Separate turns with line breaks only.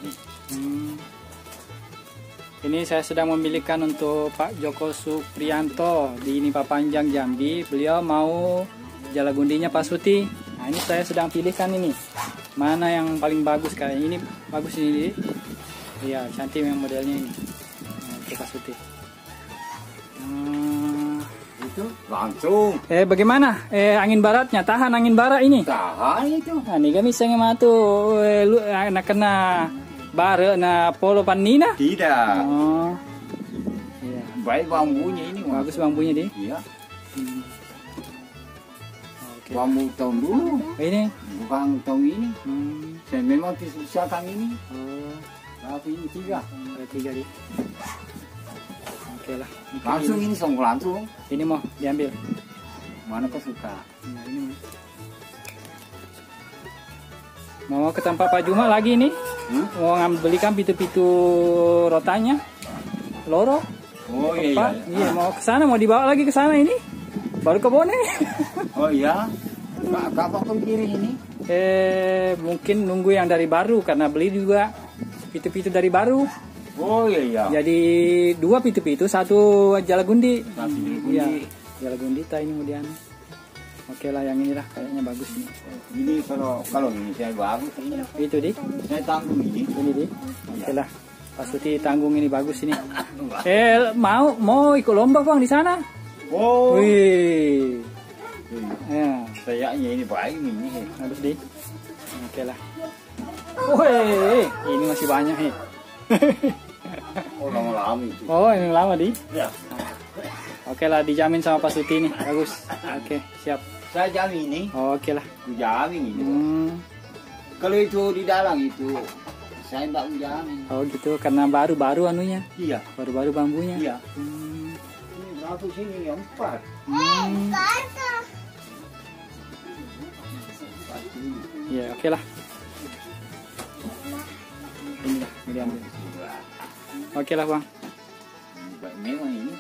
ini.
Ini saya sedang memilihkan untuk Pak Joko Supriyanto di Nipa Panjang Jambi. Beliau mau jala gundinya Pak Suti. Nah ini saya sedang pilihkan ini. Mana yang paling bagus kayaknya ini bagus ini. Iya cantik yang modelnya ini. Nah, oke Pak Suti.
Itu langsung.
Bagaimana? Angin baratnya tahan angin barat ini.
Tahan itu.
Nah ini kami sengi matu lu anak kena bare na polo panina.
Tidak.
Oh. Iya.
Baik bambunya ini.
Bagus bambunya di.
Iya.
Oke.
Bambu tahun dulu.
Ini.
Bukan tahun ini. Saya memang disusahkan ini.
Oh.
Tapi ini tiga.
Ada tiga di. Oke lah.
Langsung ini songkol langsung.
Ini mau diambil.
Mana kau suka?
Nah, ini mau ke tempat Pak Juma lagi nih. Mau belikan pitu-pitu rotanya. Loro.
Oh iya.
Pak, iya mau ke sana, mau dibawa lagi ke sana ini. Baru ke Bone.
Oh iya. Kapan kau kirim ini?
Mungkin nunggu yang dari baru karena beli juga pitu-pitu dari baru.
Oh iya.
Jadi 2 pitu-pitu, 1 jalagundi.
Iya.
Jalagundi ini kemudian. Oke lah yang inilah kayaknya bagus nih.
Ini kalau ini saya bagus ini.
Itu di.
Saya tanggung ini.
Ini di. Oke lah. Pak Suti tanggung ini bagus ini. Mau ikut lomba Bang di sana?
Oh.
Wih. Ya,
Kayaknya ini baik ini.
bagus di. Oke lah. Wih, ini masih banyak nih.
Oh lama-lama itu.
Oh, ini lama di.
Ya.
Oke lah, dijamin sama Pak Suti nih. Bagus. Oke, siap.
Saya jamin ini.
Oke lah.
Aku jamin ini. Kalau itu di dalam itu saya tidak menjamin.
Oh gitu, karena baru-baru anunya.
Iya.
Baru-baru bambunya.
Iya. Ini berapa sini? 4.
Iya, oke lah. Ini lah, ini diambil. Oke lah Bang.
Memang ini.